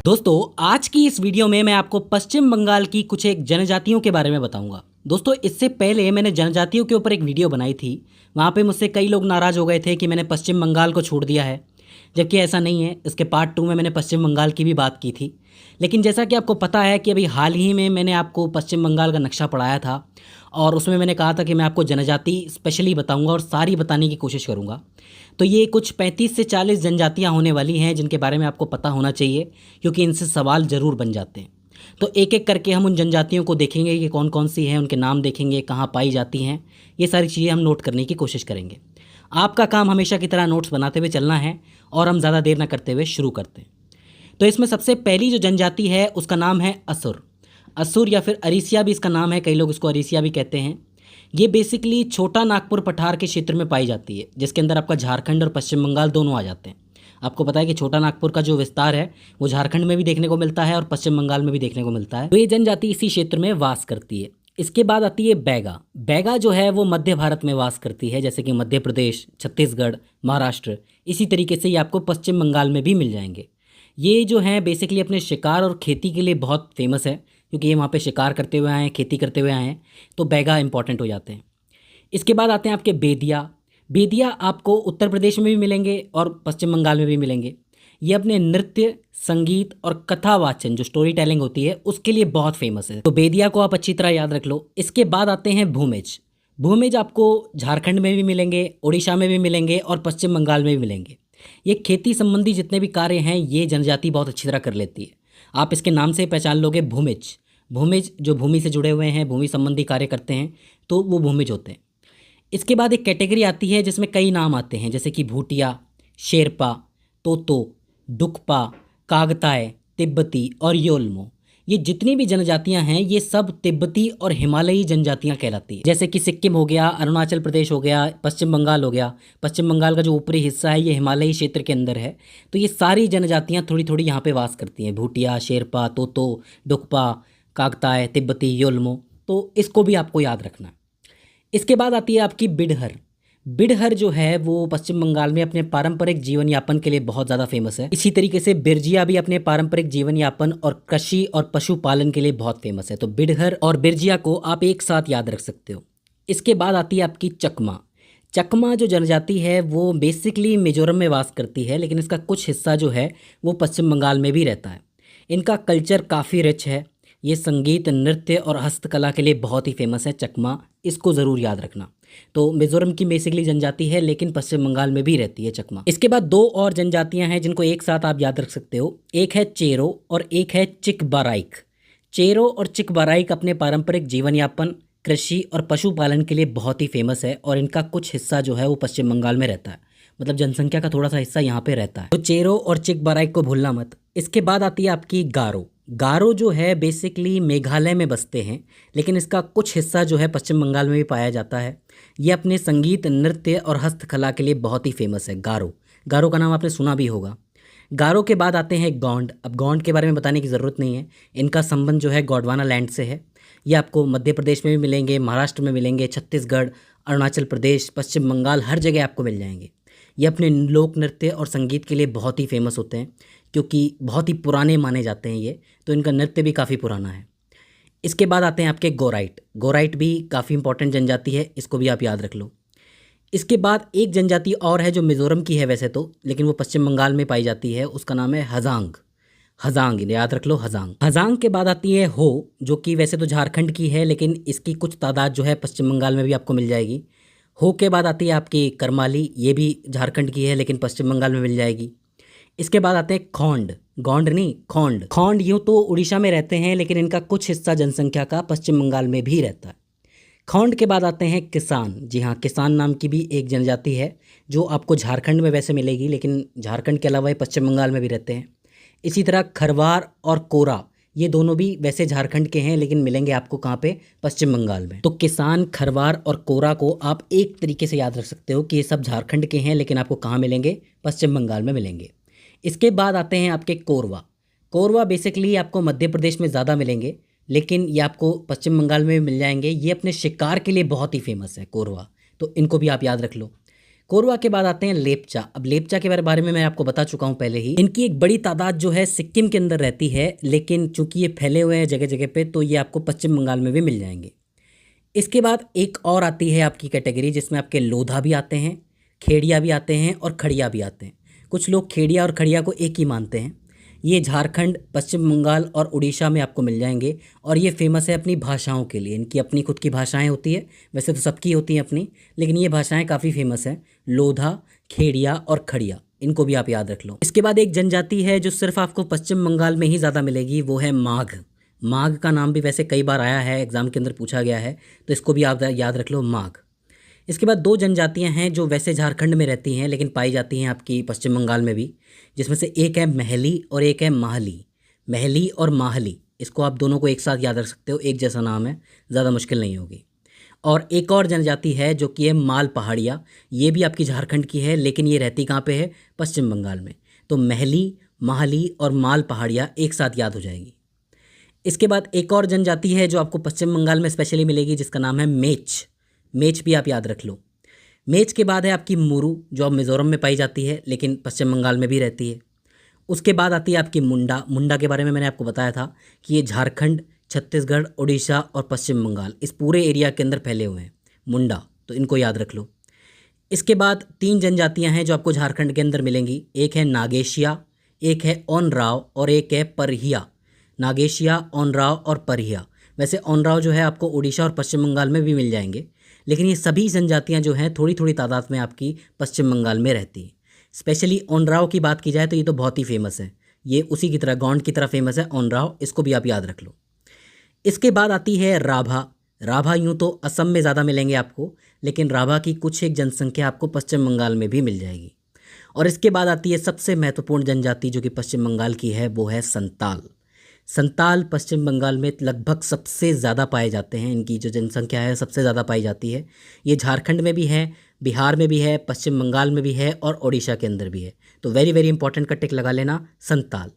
दोस्तों आज की इस वीडियो में मैं आपको पश्चिम बंगाल की कुछ एक जनजातियों के बारे में बताऊंगा। दोस्तों इससे पहले मैंने जनजातियों के ऊपर एक वीडियो बनाई थी। वहाँ पे मुझसे कई लोग नाराज़ हो गए थे कि मैंने पश्चिम बंगाल को छोड़ दिया है, जबकि ऐसा नहीं है। इसके पार्ट 2 में मैंने पश्चिम बंगाल की भी बात की थी। लेकिन जैसा कि आपको पता है कि अभी हाल ही में मैंने आपको पश्चिम बंगाल का नक्शा पढ़ाया था और उसमें मैंने कहा था कि मैं आपको जनजाति स्पेशली बताऊंगा और सारी बताने की कोशिश करूंगा। तो ये कुछ 35 से 40 जनजातियां होने वाली हैं जिनके बारे में आपको पता होना चाहिए, क्योंकि इनसे सवाल ज़रूर बन जाते हैं। तो एक एक करके हम उन जनजातियों को देखेंगे कि कौन कौन सी हैं, उनके नाम देखेंगे, कहाँ पाई जाती हैं। ये सारी चीज़ें हम नोट करने की कोशिश करेंगे। आपका काम हमेशा की तरह नोट्स बनाते हुए चलना है और हम ज़्यादा देर न करते हुए शुरू करते हैं। तो इसमें सबसे पहली जो जनजाति है उसका नाम है असुर। असुर या फिर अरीसिया भी इसका नाम है, कई लोग इसको अरीसिया भी कहते हैं। ये बेसिकली छोटा नागपुर पठार के क्षेत्र में पाई जाती है, जिसके अंदर आपका झारखंड और पश्चिम बंगाल दोनों आ जाते हैं। आपको पता है कि छोटा नागपुर का जो विस्तार है वो झारखंड में भी देखने को मिलता है और पश्चिम बंगाल में भी देखने को मिलता है। तो ये जनजाति इसी क्षेत्र में वास करती है। इसके बाद आती है बैगा। बैगा जो है वो मध्य भारत में वास करती है, जैसे कि मध्य प्रदेश, छत्तीसगढ़, महाराष्ट्र। इसी तरीके से ये आपको पश्चिम बंगाल में भी मिल जाएंगे। ये जो हैं बेसिकली अपने शिकार और खेती के लिए बहुत फेमस है, क्योंकि ये वहाँ पे शिकार करते हुए आए हैं, खेती करते हुए आए हैं। तो बैगा इंपॉर्टेंट हो जाते हैं। इसके बाद आते हैं आपके बेदिया। बेदिया आपको उत्तर प्रदेश में भी मिलेंगे और पश्चिम बंगाल में भी मिलेंगे। ये अपने नृत्य, संगीत और कथा वाचन जो स्टोरी टेलिंग होती है उसके लिए बहुत फेमस है। तो बेदिया को आप अच्छी तरह याद रख लो। इसके बाद आते हैं भूमिज। भूमिज आपको झारखंड में भी मिलेंगे, उड़ीसा में भी मिलेंगे और पश्चिम बंगाल में भी मिलेंगे। ये खेती संबंधी जितने भी कार्य हैं ये जनजाति बहुत अच्छी तरह कर लेती है। आप इसके नाम से पहचान लोगे, भूमिज। भूमिज जो भूमि से जुड़े हुए हैं, भूमि संबंधी कार्य करते हैं, तो वो भूमिज होते हैं। इसके बाद एक कैटेगरी आती है जिसमें कई नाम आते हैं, जैसे कि भूटिया, शेरपा, तोतो, डुकपा, कागताय, तिब्बती और योलमो। ये जितनी भी जनजातियां हैं ये सब तिब्बती और हिमालयी जनजातियां कहलाती हैं। जैसे कि सिक्किम हो गया, अरुणाचल प्रदेश हो गया, पश्चिम बंगाल हो गया। पश्चिम बंगाल का जो ऊपरी हिस्सा है ये हिमालयी क्षेत्र के अंदर है। तो ये सारी जनजातियां थोड़ी थोड़ी यहाँ पे वास करती हैं। भूटिया, शेरपा, तोतो, डुकपा, कागताय, तिब्बती, योलमो। तो इसको भी आपको याद रखना है। इसके बाद आती है आपकी बिडहर। बिडहर जो है वो पश्चिम बंगाल में अपने पारंपरिक जीवन यापन के लिए बहुत ज़्यादा फेमस है। इसी तरीके से बिरजिया भी अपने पारंपरिक जीवन यापन और कृषि और पशुपालन के लिए बहुत फेमस है। तो बिडहर और बिरजिया को आप एक साथ याद रख सकते हो। इसके बाद आती है आपकी चकमा। चकमा जो जनजाति है वो बेसिकली मिजोरम में वास करती है, लेकिन इसका कुछ हिस्सा जो है वो पश्चिम बंगाल में भी रहता है। इनका कल्चर काफ़ी रिच है। ये संगीत, नृत्य और हस्तकला के लिए बहुत ही फेमस है चकमा। इसको ज़रूर याद रखना। तो मिजोरम की बेसिकली जनजाति है, लेकिन पश्चिम बंगाल में भी रहती है चकमा। इसके बाद दो और जनजातियां हैं जिनको एक साथ आप याद रख सकते हो। एक है चेरो और एक है चिकबाराइक। चेरो और चिकबाराइक अपने पारंपरिक जीवन यापन, कृषि और पशुपालन के लिए बहुत ही फेमस है और इनका कुछ हिस्सा जो है वो पश्चिम बंगाल में रहता है। मतलब जनसंख्या का थोड़ा सा हिस्सा यहाँ पे रहता है। तो चेरो और चिकबाराइक को भूलना मत। इसके बाद आती है आपकी गारो। गारो जो है बेसिकली मेघालय में बसते हैं, लेकिन इसका कुछ हिस्सा जो है पश्चिम बंगाल में भी पाया जाता है। ये अपने संगीत, नृत्य और हस्तकला के लिए बहुत ही फेमस है गारो। गारो का नाम आपने सुना भी होगा। गारो के बाद आते हैं गोंड। अब गोंड के बारे में बताने की ज़रूरत नहीं है। इनका संबंध जो है गोंडवाना लैंड से है। ये आपको मध्य प्रदेश में भी मिलेंगे, महाराष्ट्र में मिलेंगे, छत्तीसगढ़, अरुणाचल प्रदेश, पश्चिम बंगाल, हर जगह आपको मिल जाएंगे। ये अपने लोक नृत्य और संगीत के लिए बहुत ही फेमस होते हैं, क्योंकि बहुत ही पुराने माने जाते हैं ये। तो इनका नृत्य भी काफ़ी पुराना है। इसके बाद आते हैं आपके गोराइट। गोराइट भी काफ़ी इंपॉर्टेंट जनजाति है, इसको भी आप याद रख लो। इसके बाद एक जनजाति और है जो मिज़ोरम की है वैसे तो, लेकिन वो पश्चिम बंगाल में पाई जाती है। उसका नाम है हजांग। हजांग याद रख लो, हजांग। हजांग के बाद आती है हो, जो कि वैसे तो झारखंड की है, लेकिन इसकी कुछ तादाद जो है पश्चिम बंगाल में भी आपको मिल जाएगी। हो के बाद आती है आपकी करमाली। ये भी झारखंड की है लेकिन पश्चिम बंगाल में मिल जाएगी। इसके बाद आते हैं खोंड। गोंड नहीं, खोंड। खोंड यूँ तो उड़ीसा में रहते हैं, लेकिन इनका कुछ हिस्सा जनसंख्या का पश्चिम बंगाल में भी रहता है। खोंड के बाद आते हैं किसान। जी हाँ, किसान नाम की भी एक जनजाति है जो आपको झारखंड में वैसे मिलेगी, लेकिन झारखंड के अलावा ये पश्चिम बंगाल में भी रहते हैं। इसी तरह खरवार और कोरा, ये दोनों भी वैसे झारखंड के हैं, लेकिन मिलेंगे आपको कहाँ पे, पश्चिम बंगाल में। तो किसान, खरवार और कोरा को आप एक तरीके से याद रख सकते हो कि ये सब झारखंड के हैं, लेकिन आपको कहाँ मिलेंगे, पश्चिम बंगाल में मिलेंगे। इसके बाद आते हैं आपके कोरवा। कोरवा बेसिकली आपको मध्य प्रदेश में ज़्यादा मिलेंगे, लेकिन ये आपको पश्चिम बंगाल में भी मिल जाएंगे। ये अपने शिकार के लिए बहुत ही फेमस है कोरवा, तो इनको भी आप याद रख लो। कोरवा के बाद आते हैं लेपचा। अब लेपचा के बारे में मैं आपको बता चुका हूँ पहले ही। इनकी एक बड़ी तादाद जो है सिक्किम के अंदर रहती है, लेकिन चूंकि ये फैले हुए हैं जगह जगह पे, तो ये आपको पश्चिम बंगाल में भी मिल जाएंगे। इसके बाद एक और आती है आपकी कैटेगरी जिसमें आपके लोधा भी आते हैं, खेड़िया भी आते हैं और खड़िया भी आते हैं। कुछ लोग खेड़िया और खड़िया को एक ही मानते हैं। ये झारखंड, पश्चिम बंगाल और उड़ीसा में आपको मिल जाएंगे और ये फेमस है अपनी भाषाओं के लिए। इनकी अपनी खुद की भाषाएं होती है, वैसे तो सबकी होती हैं अपनी, लेकिन ये भाषाएं काफ़ी फेमस हैं। लोधा, खेड़िया और खड़िया, इनको भी आप याद रख लो। इसके बाद एक जनजाति है जो सिर्फ आपको पश्चिम बंगाल में ही ज़्यादा मिलेगी, वो है माघ। माघ का नाम भी वैसे कई बार आया है, एग्जाम के अंदर पूछा गया है, तो इसको भी आप याद रख लो, माघ। इसके बाद दो जनजातियां हैं जो वैसे झारखंड में रहती हैं लेकिन पाई जाती हैं आपकी पश्चिम बंगाल में भी, जिसमें से एक है महली और एक है माहली। महली और माहली, इसको आप दोनों को एक साथ याद रख सकते हो, एक जैसा नाम है, ज़्यादा मुश्किल नहीं होगी। और एक और जनजाति है जो कि है माल पहाड़िया। ये भी आपकी झारखंड की है, लेकिन ये रहती कहाँ पे है? पश्चिम बंगाल में। तो महली, माहली और माल पहाड़िया एक साथ याद हो जाएगी। इसके बाद एक और जनजाति है जो आपको पश्चिम बंगाल में स्पेशली मिलेगी, जिसका नाम है मेच। मेच भी आप याद रख लो। मेच के बाद है आपकी मुरु, जो अब मिज़ोरम में पाई जाती है लेकिन पश्चिम बंगाल में भी रहती है। उसके बाद आती है आपकी मुंडा। मुंडा के बारे में मैंने आपको बताया था कि ये झारखंड, छत्तीसगढ़, उड़ीसा और पश्चिम बंगाल, इस पूरे एरिया के अंदर फैले हुए हैं मुंडा, तो इनको याद रख लो। इसके बाद तीन जनजातियां हैं जो आपको झारखंड के अंदर मिलेंगी। एक है नागेशिया, एक है ओनराव और एक है परहिया। नागेशिया, ओनराव और परहिया। वैसे ओनराव जो है आपको उड़ीसा और पश्चिम बंगाल में भी मिल जाएंगे, लेकिन ये सभी जनजातियां जो हैं थोड़ी थोड़ी तादाद में आपकी पश्चिम बंगाल में रहती हैं। स्पेशली ओनराव की बात की जाए तो ये तो बहुत ही फेमस है, ये उसी की तरह गौंड की तरह फेमस है ओनराव, इसको भी आप याद रख लो। इसके बाद आती है राभा। राभा यूँ तो असम में ज़्यादा मिलेंगे आपको, लेकिन राभा की कुछ एक जनसंख्या आपको पश्चिम बंगाल में भी मिल जाएगी। और इसके बाद आती है सबसे महत्वपूर्ण जनजाति जो कि पश्चिम बंगाल की है, वो है संताल। संताल पश्चिम बंगाल में लगभग सबसे ज़्यादा पाए जाते हैं, इनकी जो जनसंख्या है सबसे ज़्यादा पाई जाती है। ये झारखंड में भी है, बिहार में भी है, पश्चिम बंगाल में भी है और उड़ीसा के अंदर भी है। तो वेरी वेरी इंपॉर्टेंट का टिक लगा लेना, संताल।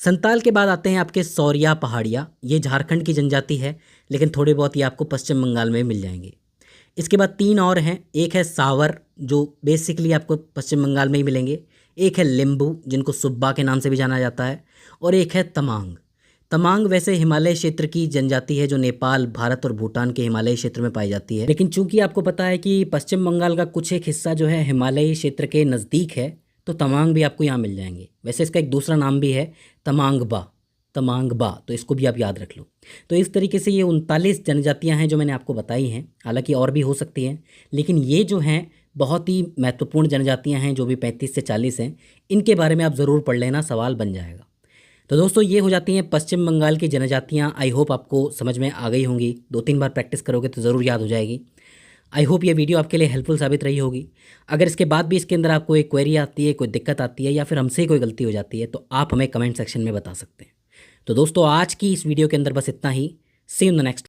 संताल के बाद आते हैं आपके सौरिया पहाड़िया। ये झारखंड की जनजाति है, लेकिन थोड़े बहुत ये आपको पश्चिम बंगाल में मिल जाएंगे। इसके बाद तीन और हैं, एक है सावर जो बेसिकली आपको पश्चिम बंगाल में ही मिलेंगे, एक है लिम्बू जिनको सुब्बा के नाम से भी जाना जाता है, और एक है तमांग। तमांग वैसे हिमालय क्षेत्र की जनजाति है जो नेपाल, भारत और भूटान के हिमालय क्षेत्र में पाई जाती है, लेकिन चूंकि आपको पता है कि पश्चिम बंगाल का कुछ एक हिस्सा जो है हिमालय क्षेत्र के नज़दीक है, तो तमांग भी आपको यहाँ मिल जाएंगे। वैसे इसका एक दूसरा नाम भी है तमांगबा, तमांगबा, तो इसको भी आप याद रख लो। तो इस तरीके से ये 39 जनजातियाँ हैं जो मैंने आपको बताई हैं, हालांकि और भी हो सकती हैं, लेकिन ये जो हैं बहुत ही महत्वपूर्ण जनजातियाँ हैं, जो भी 35 से 40 हैं, इनके बारे में आप ज़रूर पढ़ लेना, सवाल बन जाएगा। तो दोस्तों ये हो जाती हैं पश्चिम बंगाल की जनजातियाँ। आई होप आपको समझ में आ गई होंगी, 2-3 बार प्रैक्टिस करोगे तो ज़रूर याद हो जाएगी। आई होप ये वीडियो आपके लिए हेल्पफुल साबित रही होगी। अगर इसके बाद भी इसके अंदर आपको कोई क्वेरी आती है, कोई दिक्कत आती है या फिर हमसे ही कोई गलती हो जाती है, तो आप हमें कमेंट सेक्शन में बता सकते हैं। तो दोस्तों आज की इस वीडियो के अंदर बस इतना ही। सी यू इन द नेक्स्ट।